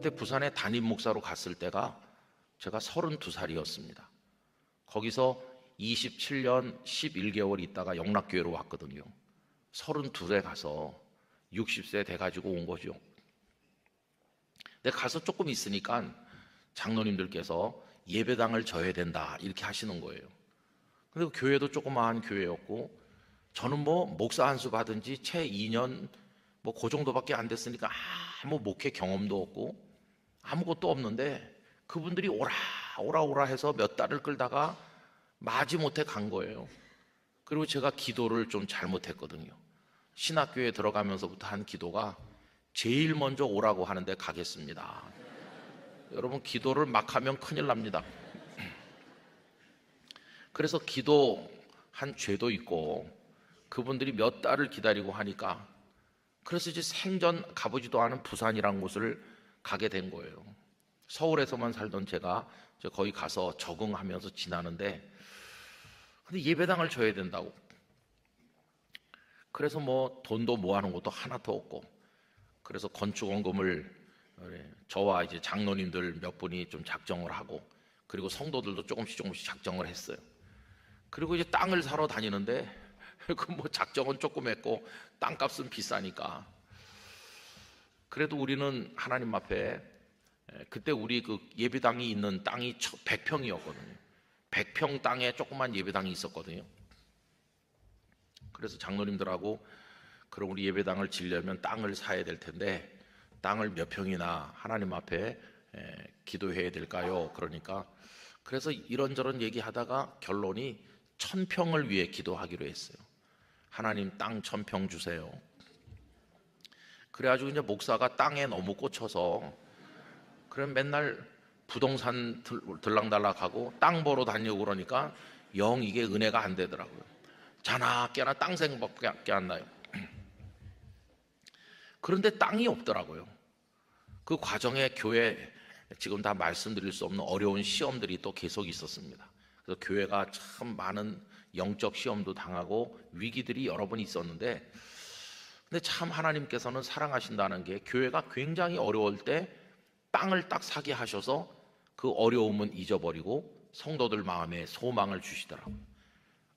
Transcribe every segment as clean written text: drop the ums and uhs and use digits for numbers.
그때 부산에 담임 목사로 갔을 때가 제가 32살이었습니다. 거기서 27년 11개월 있다가 영락교회로 왔거든요. 32에 가서 60세 돼가지고 온 거죠. 근데 가서 조금 있으니까 장로님들께서 예배당을 져야 된다 이렇게 하시는 거예요. 근데 그 교회도 조그마한 교회였고 저는 뭐 목사 안수 받은 지 채 2년 뭐 그 정도밖에 안 됐으니까 아무 목회 경험도 없고 아무것도 없는데 그분들이 오라 오라 오라 해서 몇 달을 끌다가 마지못해 간 거예요. 그리고 제가 기도를 좀 잘못했거든요. 신학교에 들어가면서부터 한 기도가 제일 먼저 오라고 하는데 가겠습니다. 여러분 기도를 막 하면 큰일 납니다. 그래서 기도한 죄도 있고 그분들이 몇 달을 기다리고 하니까 그래서 이제 생전 가보지도 않은 부산이란 곳을 가게 된 거예요. 서울에서만 살던 제가 거기 가서 적응하면서 지나는데 근데 예배당을 져야 된다고. 그래서 뭐 돈도 모아놓은 것도 하나도 없고 그래서 건축원금을 저와 이제 장로님들 몇 분이 좀 작정을 하고 그리고 성도들도 조금씩 작정을 했어요. 그리고 이제 땅을 사러 다니는데 그 뭐 작정은 조금 했고 땅값은 비싸니까 그래도 우리는 하나님 앞에 그때 우리 그 예배당이 있는 땅이 100평이었거든요. 100평 땅에 조그만 예배당이 있었거든요. 그래서 장로님들하고 그럼 우리 예배당을 지려면 땅을 사야 될 텐데 땅을 몇 평이나 하나님 앞에 기도해야 될까요? 그러니까 그래서 이런저런 얘기하다가 결론이 1000평을 위해 기도하기로 했어요. 하나님 땅 1000평 주세요. 그래가지고 이제 목사가 땅에 너무 꽂혀서 그럼 맨날 부동산 들락달락하고 땅 보러 다니고 그러니까 영 이게 은혜가 안 되더라고요. 자나 깨나 땅 생각밖에 안 나요. 그런데 땅이 없더라고요. 그 과정에 교회 지금 다 말씀드릴 수 없는 어려운 시험들이 또 계속 있었습니다. 그래서 교회가 참 많은 영적 시험도 당하고 위기들이 여러 번 있었는데 근데 참 하나님께서는 사랑하신다는 게 교회가 굉장히 어려울 때 땅을 딱 사게 하셔서 그 어려움은 잊어버리고 성도들 마음에 소망을 주시더라고요.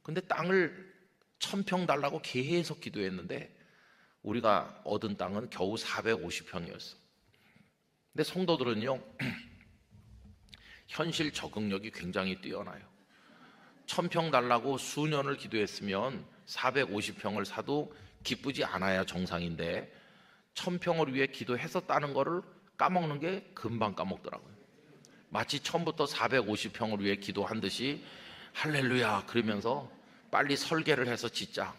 근데 땅을 1000평 달라고 계속 기도했는데 우리가 얻은 땅은 겨우 450평이었어. 근데 성도들은요 현실 적응력이 굉장히 뛰어나요. 1000평 달라고 수년을 기도했으면 450평을 사도 기쁘지 않아야 정상인데 1000평을 위해 기도했었다는 거를 까먹는 게 금방 까먹더라고요. 마치 처음부터 450평을 위해 기도한 듯이 할렐루야 그러면서 빨리 설계를 해서 짓자.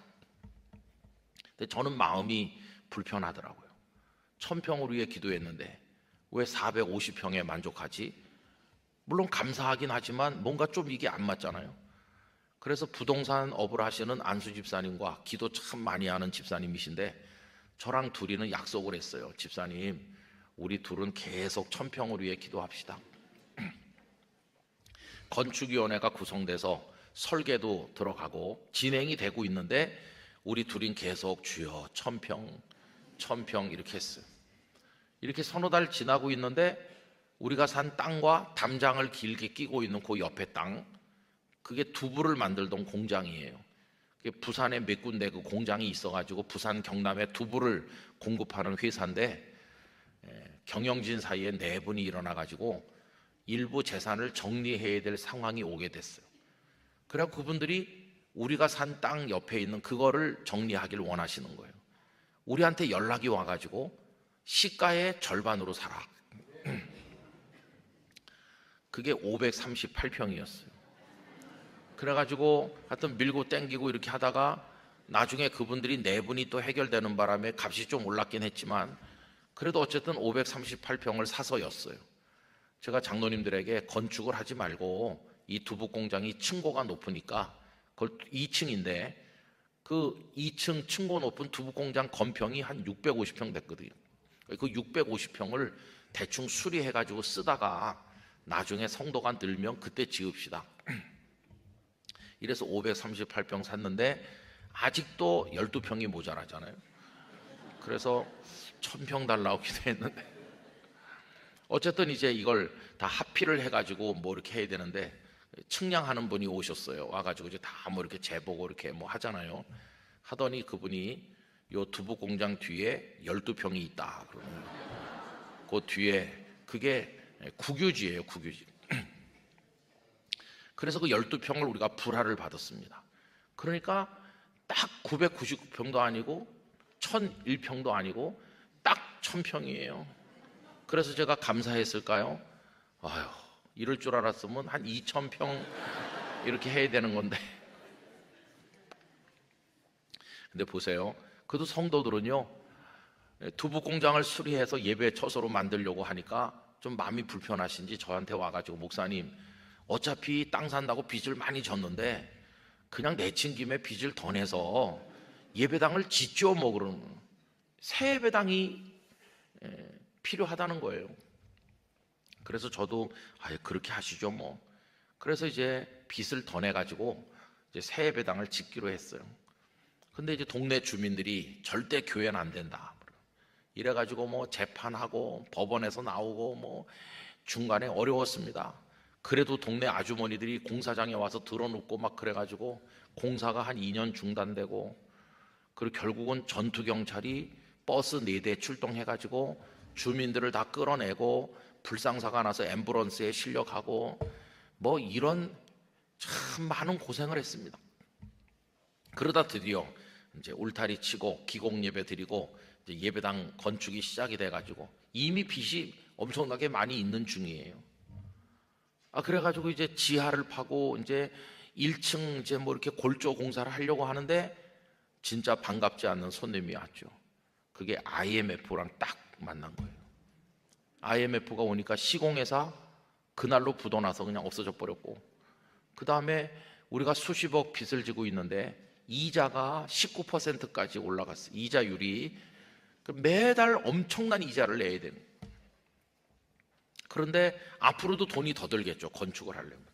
근데 저는 마음이 불편하더라고요. 1000평을 위해 기도했는데 왜 450평에 만족하지? 물론 감사하긴 하지만 뭔가 좀 이게 안 맞잖아요. 그래서 부동산 업을 하시는 안수 집사님과 기도 참 많이 하는 집사님이신데 저랑 둘이는 약속을 했어요. 집사님, 우리 둘은 계속 1000평을 위해 기도합시다. 건축위원회가 구성돼서 설계도 들어가고 진행이 되고 있는데 우리 둘은 계속 주여 1000평 이렇게 했어요. 이렇게 서너 달 지나고 있는데 우리가 산 땅과 담장을 길게 끼고 있는 그 옆에 땅 그게 두부를 만들던 공장이에요. 부산에 몇 군데 그 공장이 있어가지고 부산 경남에 두부를 공급하는 회사인데 경영진 사이에 내분이 일어나가지고 일부 재산을 정리해야 될 상황이 오게 됐어요. 그래서 그분들이 우리가 산 땅 옆에 있는 그거를 정리하길 원하시는 거예요. 우리한테 연락이 와가지고 시가의 절반으로 사라. 그게 538평이었어요. 그래가지고 하여튼 밀고 땡기고 이렇게 하다가 나중에 그분들이 내분이 또 해결되는 바람에 값이 좀 올랐긴 했지만 그래도 어쨌든 538평을 사서였어요. 제가 장로님들에게 건축을 하지 말고 이 두부 공장이 층고가 높으니까 그걸 2층인데 그 2층 층고 높은 두부 공장 건평이 한 650평 됐거든요. 그 650평을 대충 수리해가지고 쓰다가 나중에 성도가 늘면 그때 지읍시다. 이래서 538평 샀는데 아직도 12평이 모자라잖아요. 그래서 1000평 달라고 기도했는데 어쨌든 이제 이걸 다 합의를 해가지고 뭐 이렇게 해야 되는데, 측량하는 분이 오셨어요. 와가지고 이제 다 뭐 이렇게 재보고 이렇게 뭐 하잖아요. 하더니 그분이 요 두부 공장 뒤에 12평이 있다. 그러면 그 뒤에 그게 국유지예요, 국유지. 그래서 그 12평을 우리가 불화를 받았습니다. 그러니까 딱 999평도 아니고 1001평도 아니고 딱 1000평이에요. 그래서 제가 감사했을까요? 아휴, 이럴 줄 알았으면 한 2000평 이렇게 해야 되는 건데. 근데 보세요. 그래도 성도들은요, 두부 공장을 수리해서 예배 처소로 만들려고 하니까 좀 마음이 불편하신지 저한테 와가지고, 목사님, 어차피 땅 산다고 빚을 많이 졌는데 그냥 내친 김에 빚을 더 내서 예배당을 짓죠 뭐. 그러는 거예요. 새 예배당이 필요하다는 거예요. 그래서 저도 아예 그렇게 하시죠 뭐. 그래서 이제 빚을 더 내가지고 이제 새 예배당을 짓기로 했어요. 근데 이제 동네 주민들이 절대 교회는 안 된다 이래가지고 뭐 재판하고 법원에서 나오고 뭐 중간에 어려웠습니다. 그래도 동네 아주머니들이 공사장에 와서 들어눕고 막 그래가지고 공사가 한 2년 중단되고, 그리고 결국은 전투경찰이 버스 4대 출동해가지고 주민들을 다 끌어내고 불상사가 나서 앰뷸런스에 실려가고 뭐 이런 참 많은 고생을 했습니다. 그러다 드디어 이제 울타리 치고 기공예배 드리고 이제 예배당 건축이 시작이 돼가지고 이미 빚이 엄청나게 많이 있는 중이에요. 그래가지고 이제 지하를 파고 이제 1층 이제 뭐 이렇게 골조 공사를 하려고 하는데 진짜 반갑지 않는 손님이 왔죠. 그게 IMF랑 딱 만난 거예요. IMF가 오니까 시공회사 그날로 부도나서 그냥 없어져 버렸고, 그 다음에 우리가 수십억 빚을 지고 있는데 이자가 19%까지 올라갔어요. 이자율이. 매달 엄청난 이자를 내야 되는 거예요. 그런데 앞으로도 돈이 더 들겠죠, 건축을 하려면.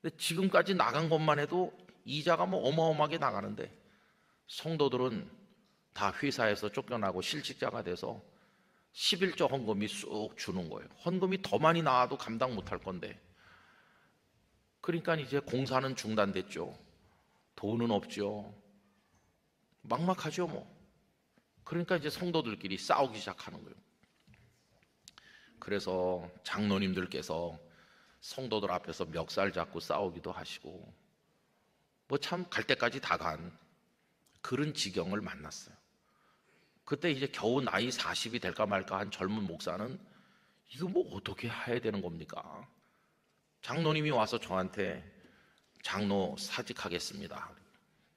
근데 지금까지 나간 것만 해도 이자가 뭐 어마어마하게 나가는데, 성도들은 다 회사에서 쫓겨나고 실직자가 돼서 11조 헌금이 쑥 주는 거예요. 헌금이 더 많이 나와도 감당 못할 건데. 그러니까 이제 공사는 중단됐죠. 돈은 없죠. 막막하죠 뭐. 그러니까 이제 성도들끼리 싸우기 시작하는 거예요. 그래서 장로님들께서 성도들 앞에서 멱살 잡고 싸우기도 하시고, 뭐 참 갈 때까지 다 간 그런 지경을 만났어요. 그때 이제 겨우 나이 40이 될까 말까 한 젊은 목사는 이거 뭐 어떻게 해야 되는 겁니까? 장로님이 와서 저한테 장로 사직하겠습니다.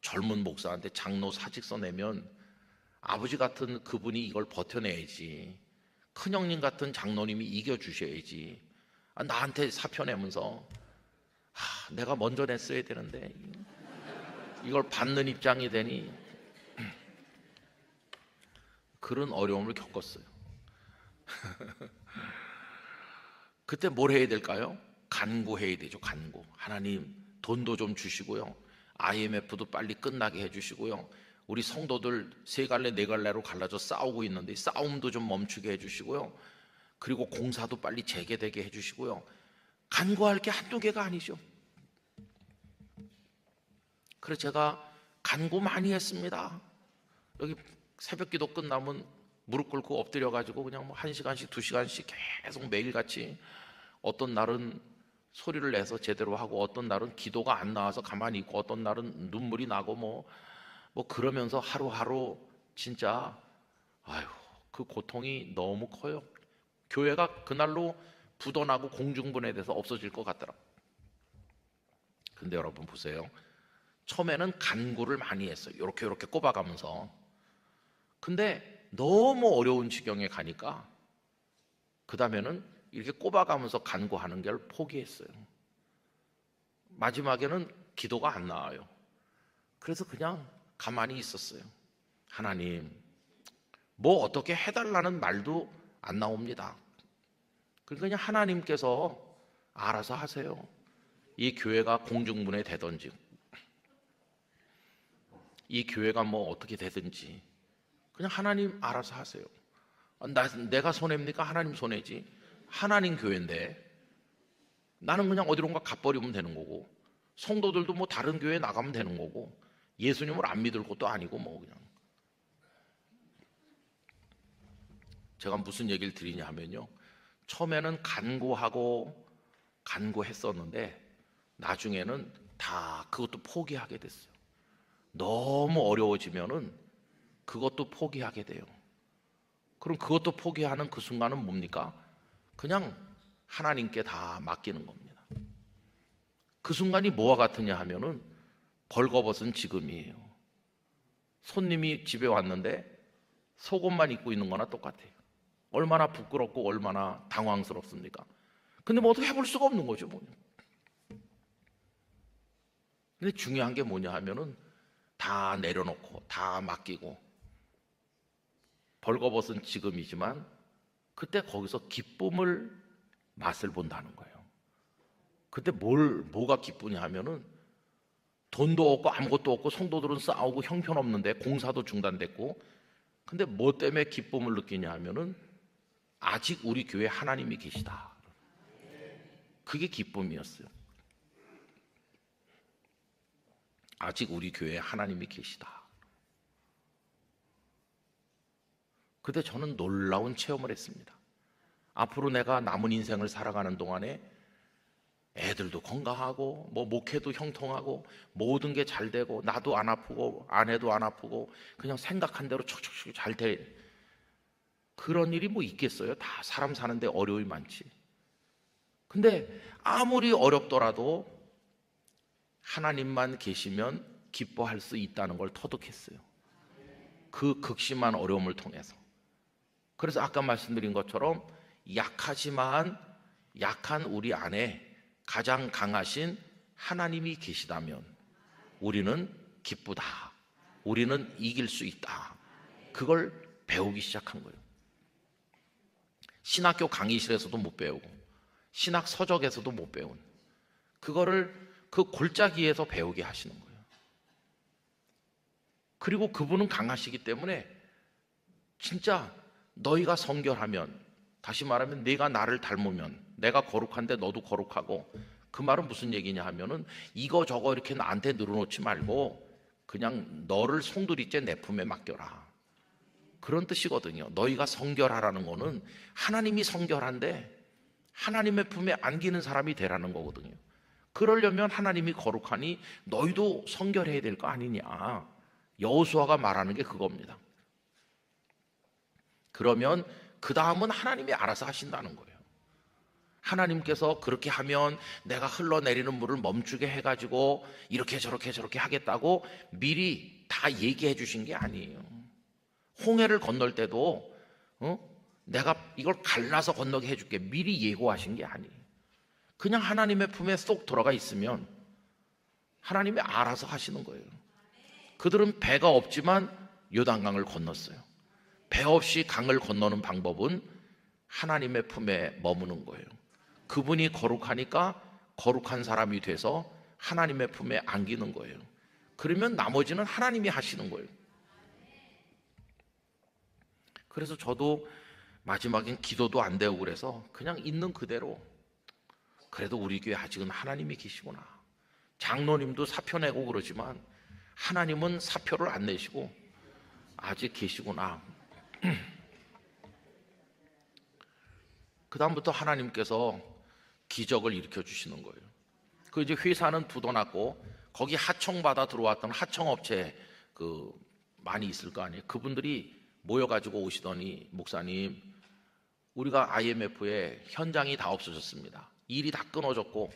젊은 목사한테 장로 사직서 내면 아버지 같은 그분이 이걸 버텨내야지, 큰형님 같은 장로님이 이겨주셔야지, 나한테 사표 내면서 내가 먼저 냈어야 되는데 이걸 받는 입장이 되니 그런 어려움을 겪었어요. 그때 뭘 해야 될까요? 간구해야 되죠. 간구. 하나님, 돈도 좀 주시고요, IMF도 빨리 끝나게 해주시고요, 우리 성도들 세 갈래 네 갈래로 갈라져 싸우고 있는데 이 싸움도 좀 멈추게 해주시고요, 그리고 공사도 빨리 재개되게 해주시고요. 간구할 게 한두 개가 아니죠. 그래서 제가 간구 많이 했습니다. 여기 새벽기도 끝나면 무릎 꿇고 엎드려가지고 그냥 뭐 1시간씩 2시간씩 계속 매일같이, 어떤 날은 소리를 내서 제대로 하고 어떤 날은 기도가 안 나와서 가만히 있고 어떤 날은 눈물이 나고 뭐 그러면서 하루하루 진짜 그 고통이 너무 커요. 교회가 그날로 부도나고 공중분해돼서 없어질 것 같더라고요. 근데 여러분 보세요. 처음에는 간구를 많이 했어요. 이렇게 꼽아가면서. 근데 너무 어려운 지경에 가니까 그 다음에는 이렇게 꼽아가면서 간구하는 걸 포기했어요. 마지막에는 기도가 안 나와요. 그래서 그냥 가만히 있었어요. 하나님, 뭐 어떻게 해달라는 말도 안 나옵니다. 그러니까 그냥 하나님께서 알아서 하세요. 이 교회가 공중분해 되든지, 이 교회가 뭐 어떻게 되든지 그냥 하나님 알아서 하세요. 내가 손해입니까? 하나님 손해지. 하나님 교회인데 나는 그냥 어디론가 가버리면 되는 거고, 성도들도 뭐 다른 교회 나가면 되는 거고, 예수님을 안 믿을 것도 아니고 뭐 그냥. 제가 무슨 얘기를 드리냐 하면요, 처음에는 간구했었는데 나중에는 다 그것도 포기하게 됐어요. 너무 어려워지면은 그것도 포기하게 돼요. 그럼 그것도 포기하는 그 순간은 뭡니까? 그냥 하나님께 다 맡기는 겁니다. 그 순간이 뭐와 같으냐 하면은 벌거벗은 지금이에요. 손님이 집에 왔는데 속옷만 입고 있는 거나 똑같아요. 얼마나 부끄럽고 얼마나 당황스럽습니까? 근데 뭐 어떻게 해볼 수가 없는 거죠, 뭐. 근데 중요한 게 뭐냐 하면은 다 내려놓고 다 맡기고 벌거벗은 지금이지만 그때 거기서 기쁨을 맛을 본다는 거예요. 그때 뭐가 기쁘냐 하면은 돈도 없고 아무것도 없고 성도들은 싸우고 형편없는데 공사도 중단됐고, 근데 뭐 때문에 기쁨을 느끼냐 하면은 아직 우리 교회에 하나님이 계시다. 그게 기쁨이었어요. 아직 우리 교회에 하나님이 계시다. 그때 저는 놀라운 체험을 했습니다. 앞으로 내가 남은 인생을 살아가는 동안에 애들도 건강하고 뭐 목회도 형통하고 모든 게 잘 되고 나도 안 아프고 아내도 안 아프고 그냥 생각한 대로 촉촉촉 잘 돼. 그런 일이 뭐 있겠어요? 다 사람 사는데 어려움이 많지. 근데 아무리 어렵더라도 하나님만 계시면 기뻐할 수 있다는 걸 터득했어요. 그 극심한 어려움을 통해서. 그래서 아까 말씀드린 것처럼 약하지만 약한 우리 안에 가장 강하신 하나님이 계시다면 우리는 기쁘다. 우리는 이길 수 있다. 그걸 배우기 시작한 거예요. 신학교 강의실에서도 못 배우고 신학 서적에서도 못 배운 그거를 그 골짜기에서 배우게 하시는 거예요. 그리고 그분은 강하시기 때문에 진짜 너희가 성결하면, 다시 말하면 네가 나를 닮으면 내가 거룩한데 너도 거룩하고, 그 말은 무슨 얘기냐 하면은 이거 저거 이렇게 나한테 늘어놓지 말고 그냥 너를 송두리째 내 품에 맡겨라. 그런 뜻이거든요. 너희가 성결하라는 거는 하나님이 성결한데 하나님의 품에 안기는 사람이 되라는 거거든요. 그러려면 하나님이 거룩하니 너희도 성결해야 될 거 아니냐. 여호수아가 말하는 게 그겁니다. 그러면 그 다음은 하나님이 알아서 하신다는 거예요. 하나님께서 그렇게 하면 내가 흘러내리는 물을 멈추게 해가지고 이렇게 저렇게 저렇게 하겠다고 미리 다 얘기해 주신 게 아니에요. 홍해를 건널 때도 내가 이걸 갈라서 건너게 해줄게 미리 예고하신 게 아니에요. 그냥 하나님의 품에 쏙 들어가 있으면 하나님이 알아서 하시는 거예요. 그들은 배가 없지만 요단강을 건넜어요. 배 없이 강을 건너는 방법은 하나님의 품에 머무는 거예요. 그분이 거룩하니까 거룩한 사람이 돼서 하나님의 품에 안기는 거예요. 그러면 나머지는 하나님이 하시는 거예요. 그래서 저도 마지막엔 기도도 안 되고 그래서 그냥 있는 그대로, 그래도 우리 교회 아직은 하나님이 계시구나. 장로님도 사표 내고 그러지만 하나님은 사표를 안 내시고 아직 계시구나. 그 다음부터 하나님께서 기적을 일으켜 주시는 거예요. 그 이제 회사는 두더났고 거기 하청받아 들어왔던 하청업체 많이 있을 거 아니에요. 그분들이 모여가지고 오시더니, 목사님, 우리가 IMF에 현장이 다 없어졌습니다. 일이 다 끊어졌고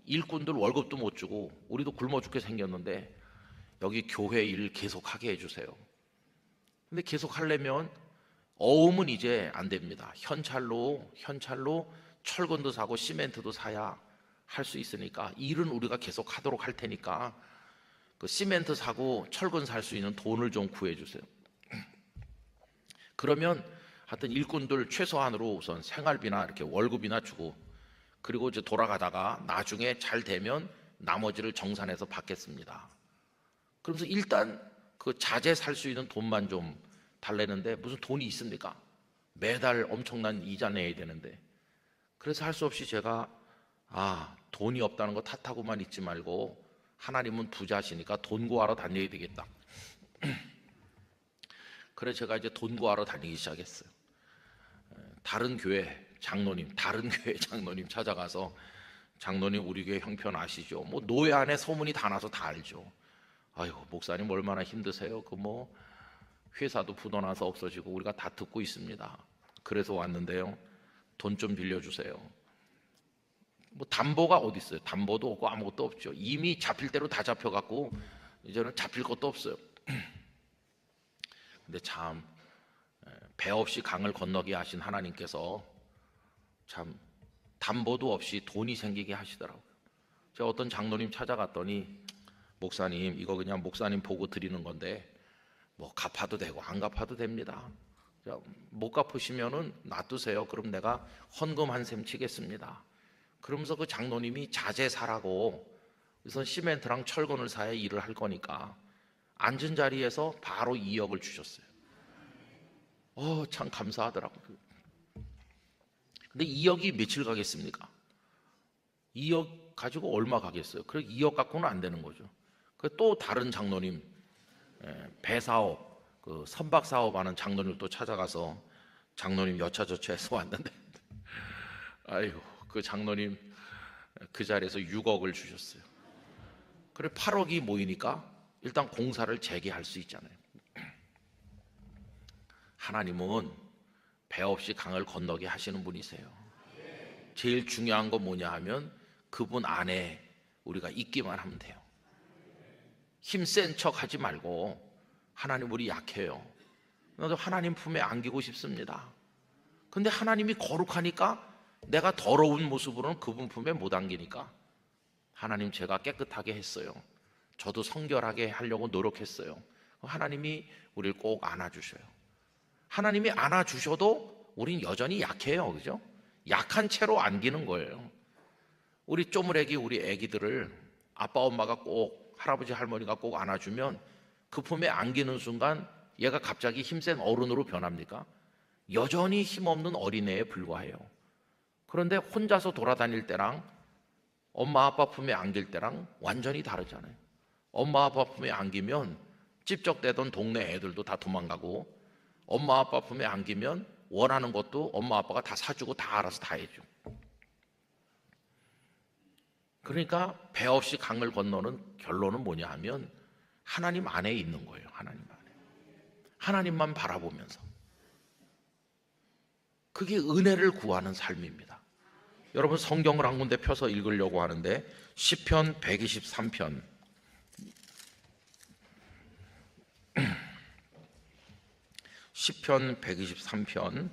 일꾼들 월급도 못 주고 우리도 굶어 죽게 생겼는데 여기 교회 일을 계속하게 해주세요. 근데 계속 하려면 어음은 이제 안 됩니다. 현찰로 철근도 사고 시멘트도 사야 할 수 있으니까 일은 우리가 계속 하도록 할 테니까 그 시멘트 사고 철근 살 수 있는 돈을 좀 구해주세요. 그러면 하여튼 일꾼들 최소한으로 우선 생활비나 이렇게 월급이나 주고, 그리고 이제 돌아가다가 나중에 잘 되면 나머지를 정산해서 받겠습니다. 그러면서 일단 그 자재 살 수 있는 돈만 좀 달래는데 무슨 돈이 있습니까? 매달 엄청난 이자 내야 되는데 그래서 할 수 없이 제가 돈이 없다는 거 탓하고만 있지 말고 하나님은 부자시니까 돈 구하러 다녀야 되겠다. 그래서 제가 이제 돈 구하러 다니기 시작했어요. 다른 교회 장로님 찾아가서, 장로님 우리 교회 형편 아시죠? 뭐 노예 안에 소문이 다 나서 다 알죠. 아유, 목사님 얼마나 힘드세요? 그 뭐 회사도 부도나서 없어지고 우리가 다 듣고 있습니다. 그래서 왔는데요, 돈 좀 빌려주세요. 뭐 담보가 어디 있어요? 담보도 없고 아무것도 없죠. 이미 잡힐 대로 다 잡혀갖고 이제는 잡힐 것도 없어요. 근데 참 배 없이 강을 건너게 하신 하나님께서 참 담보도 없이 돈이 생기게 하시더라고요. 제가 어떤 장로님 찾아갔더니, 목사님 이거 그냥 목사님 보고 드리는 건데 뭐 갚아도 되고 안 갚아도 됩니다. 못 갚으시면은 놔두세요. 그럼 내가 헌금 한 셈 치겠습니다. 그러면서 그 장로님이 자재 사라고, 우선 시멘트랑 철근을 사야 일을 할 거니까 앉은 자리에서 바로 2억을 주셨어요. 참 감사하더라고요. 근데 2억이 며칠 가겠습니까? 2억 가지고 얼마 가겠어요? 그래 2억 갖고는 안 되는 거죠. 또 다른 장로님, 배사업, 그 선박 사업하는 장로님 또 찾아가서, 장로님 여차저차해서 왔는데 아이고, 그 장로님 그 자리에서 6억을 주셨어요. 그래 8억이 모이니까 일단 공사를 재개할 수 있잖아요. 하나님은 배 없이 강을 건너게 하시는 분이세요. 제일 중요한 건 뭐냐 하면 그분 안에 우리가 있기만 하면 돼요. 힘센 척 하지 말고, 하나님 우리 약해요. 나도 하나님 품에 안기고 싶습니다. 근데 하나님이 거룩하니까 내가 더러운 모습으로는 그분 품에 못 안기니까, 하나님 제가 깨끗하게 했어요. 저도 성결하게 하려고 노력했어요. 하나님이 우리를 꼭 안아주셔요. 하나님이 안아주셔도 우린 여전히 약해요. 그죠? 약한 채로 안기는 거예요. 우리 쪼물애기, 우리 애기들을 아빠 엄마가 꼭, 할아버지 할머니가 꼭 안아주면 그 품에 안기는 순간 얘가 갑자기 힘센 어른으로 변합니까? 여전히 힘없는 어린애에 불과해요. 그런데 혼자서 돌아다닐 때랑 엄마 아빠 품에 안길 때랑 완전히 다르잖아요. 엄마 아빠 품에 안기면 찝적대던 동네 애들도 다 도망가고, 엄마 아빠 품에 안기면 원하는 것도 엄마 아빠가 다 사주고 다 알아서 다 해줘. 그러니까 배 없이 강을 건너는 결론은 뭐냐 하면 하나님 안에 있는 거예요. 하나님 안에. 하나님만 바라보면서. 그게 은혜를 구하는 삶입니다. 여러분 성경을 한 군데 펴서 읽으려고 하는데, 시편 123편 시편 123편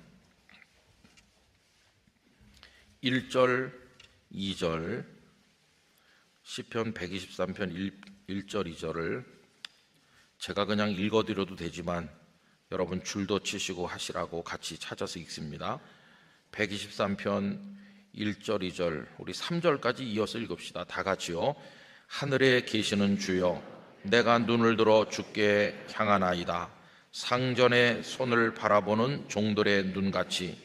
1절 2절, 시편 123편 1절 2절을 제가 그냥 읽어드려도 되지만 여러분 줄도 치시고 하시라고 같이 찾아서 읽습니다. 123편 1절 2절, 우리 3절까지 이어서 읽읍시다. 다 같이요. 하늘에 계시는 주여, 내가 눈을 들어 주께 향하나이다. 상전의 손을 바라보는 종들의 눈같이,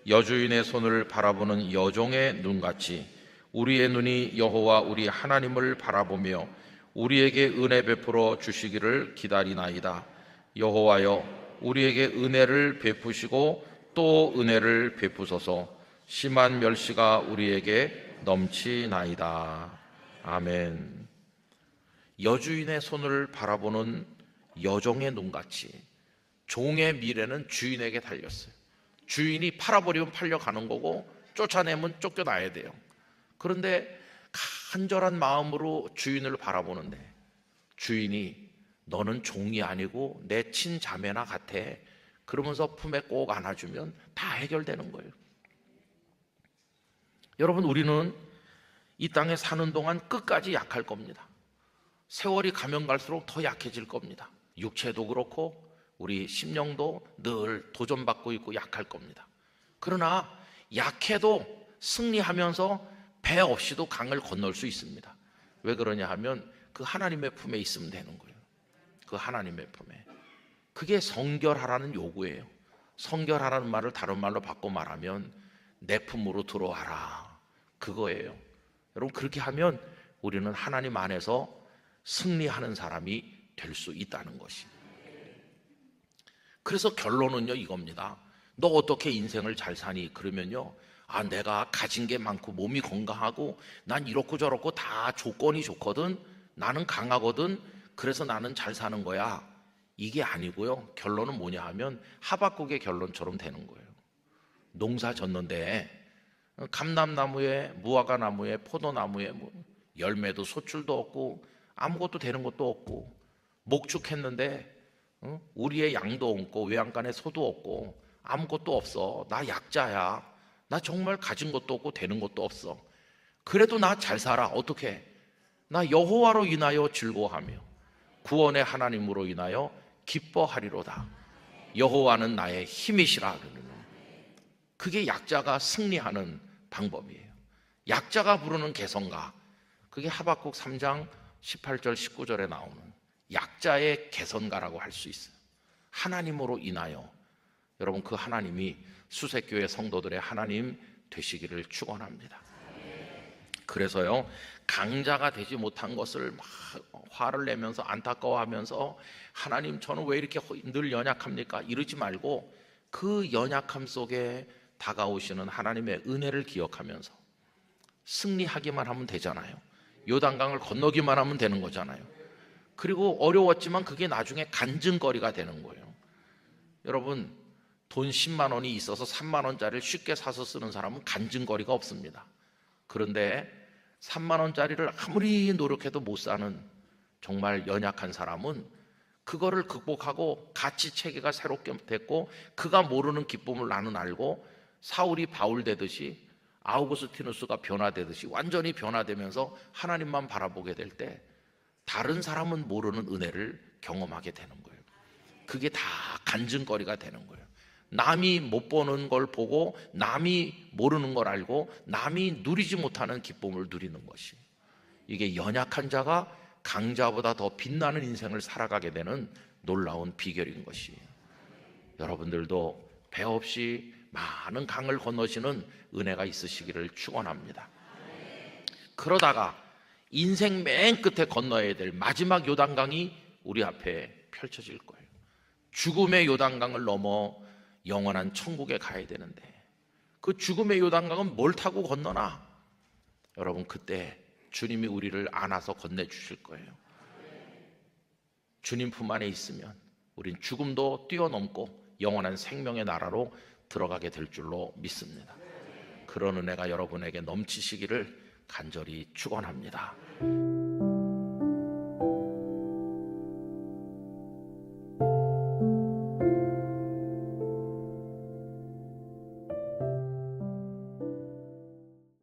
여주인의 손을 바라보는 여종의 눈같이 우리의 눈이 여호와 우리 하나님을 바라보며 우리에게 은혜 베풀어 주시기를 기다리나이다. 여호와여, 우리에게 은혜를 베푸시고 또 은혜를 베푸소서. 심한 멸시가 우리에게 넘치나이다. 아멘. 여주인의 손을 바라보는 여종의 눈같이, 종의 미래는 주인에게 달렸어요. 주인이 팔아버리면 팔려가는 거고 쫓아내면 쫓겨나야 돼요. 그런데 간절한 마음으로 주인을 바라보는데, 주인이 너는 종이 아니고 내 친자매나 같아, 그러면서 품에 꼭 안아주면 다 해결되는 거예요. 여러분, 우리는 이 땅에 사는 동안 끝까지 약할 겁니다. 세월이 가면 갈수록 더 약해질 겁니다. 육체도 그렇고 우리 심령도 늘 도전받고 있고 약할 겁니다. 그러나 약해도 승리하면서 배 없이도 강을 건널 수 있습니다. 왜 그러냐 하면 그 하나님의 품에 있으면 되는 거예요. 그 하나님의 품에. 그게 성결하라는 요구예요. 성결하라는 말을 다른 말로 바꿔 말하면 내 품으로 들어와라. 그거예요. 여러분, 그렇게 하면 우리는 하나님 안에서 승리하는 사람이 될 수 있다는 것이. 그래서 결론은요, 이겁니다. 너 어떻게 인생을 잘 사니? 그러면요, 아, 내가 가진 게 많고 몸이 건강하고 난 이렇고 저렇고 다 조건이 좋거든. 나는 강하거든. 그래서 나는 잘 사는 거야. 이게 아니고요. 결론은 뭐냐 하면 하박국의 결론처럼 되는 거예요. 농사 졌는데 감람나무에 무화과나무에 포도나무에 뭐 열매도 소출도 없고 아무것도 되는 것도 없고, 목축했는데 우리의 양도 없고 외양간에 소도 없고 아무것도 없어. 나 약자야. 나 정말 가진 것도 없고 되는 것도 없어. 그래도 나 잘 살아. 어떻게? 나 여호와로 인하여 즐거워하며 구원의 하나님으로 인하여 기뻐하리로다. 여호와는 나의 힘이시라. 그게 약자가 승리하는 방법이에요. 약자가 부르는 개성가, 그게 하박국 3장 18절 19절에 나오는 약자의 개선가라고 할 수 있어요. 하나님으로 인하여. 여러분, 그 하나님이 수색교회 성도들의 하나님 되시기를 축원합니다. 그래서요, 강자가 되지 못한 것을 막 화를 내면서 안타까워하면서 하나님, 저는 왜 이렇게 늘 연약합니까? 이러지 말고 그 연약함 속에 다가오시는 하나님의 은혜를 기억하면서 승리하기만 하면 되잖아요. 요단강을 건너기만 하면 되는 거잖아요. 그리고 어려웠지만 그게 나중에 간증거리가 되는 거예요. 여러분, 돈 10만 원이 있어서 3만 원짜리를 쉽게 사서 쓰는 사람은 간증거리가 없습니다. 그런데 3만 원짜리를 아무리 노력해도 못 사는 정말 연약한 사람은 그거를 극복하고 가치 체계가 새롭게 됐고 그가 모르는 기쁨을 나는 알고 사울이 바울 되듯이 아우구스티누스가 변화되듯이 완전히 변화되면서 하나님만 바라보게 될 때 다른 사람은 모르는 은혜를 경험하게 되는 거예요. 그게 다 간증거리가 되는 거예요. 남이 못 보는 걸 보고 남이 모르는 걸 알고 남이 누리지 못하는 기쁨을 누리는 것이, 이게 연약한 자가 강자보다 더 빛나는 인생을 살아가게 되는 놀라운 비결인 것이에요. 여러분들도 배 없이 많은 강을 건너시는 은혜가 있으시기를 축원합니다. 그러다가 인생 맨 끝에 건너야 될 마지막 요단강이 우리 앞에 펼쳐질 거예요. 죽음의 요단강을 넘어 영원한 천국에 가야 되는데 그 죽음의 요단강은 뭘 타고 건너나? 여러분, 그때 주님이 우리를 안아서 건네주실 거예요. 주님 품 안에 있으면 우린 죽음도 뛰어넘고 영원한 생명의 나라로 들어가게 될 줄로 믿습니다. 그런 은혜가 여러분에게 넘치시기를 간절히 축원합니다.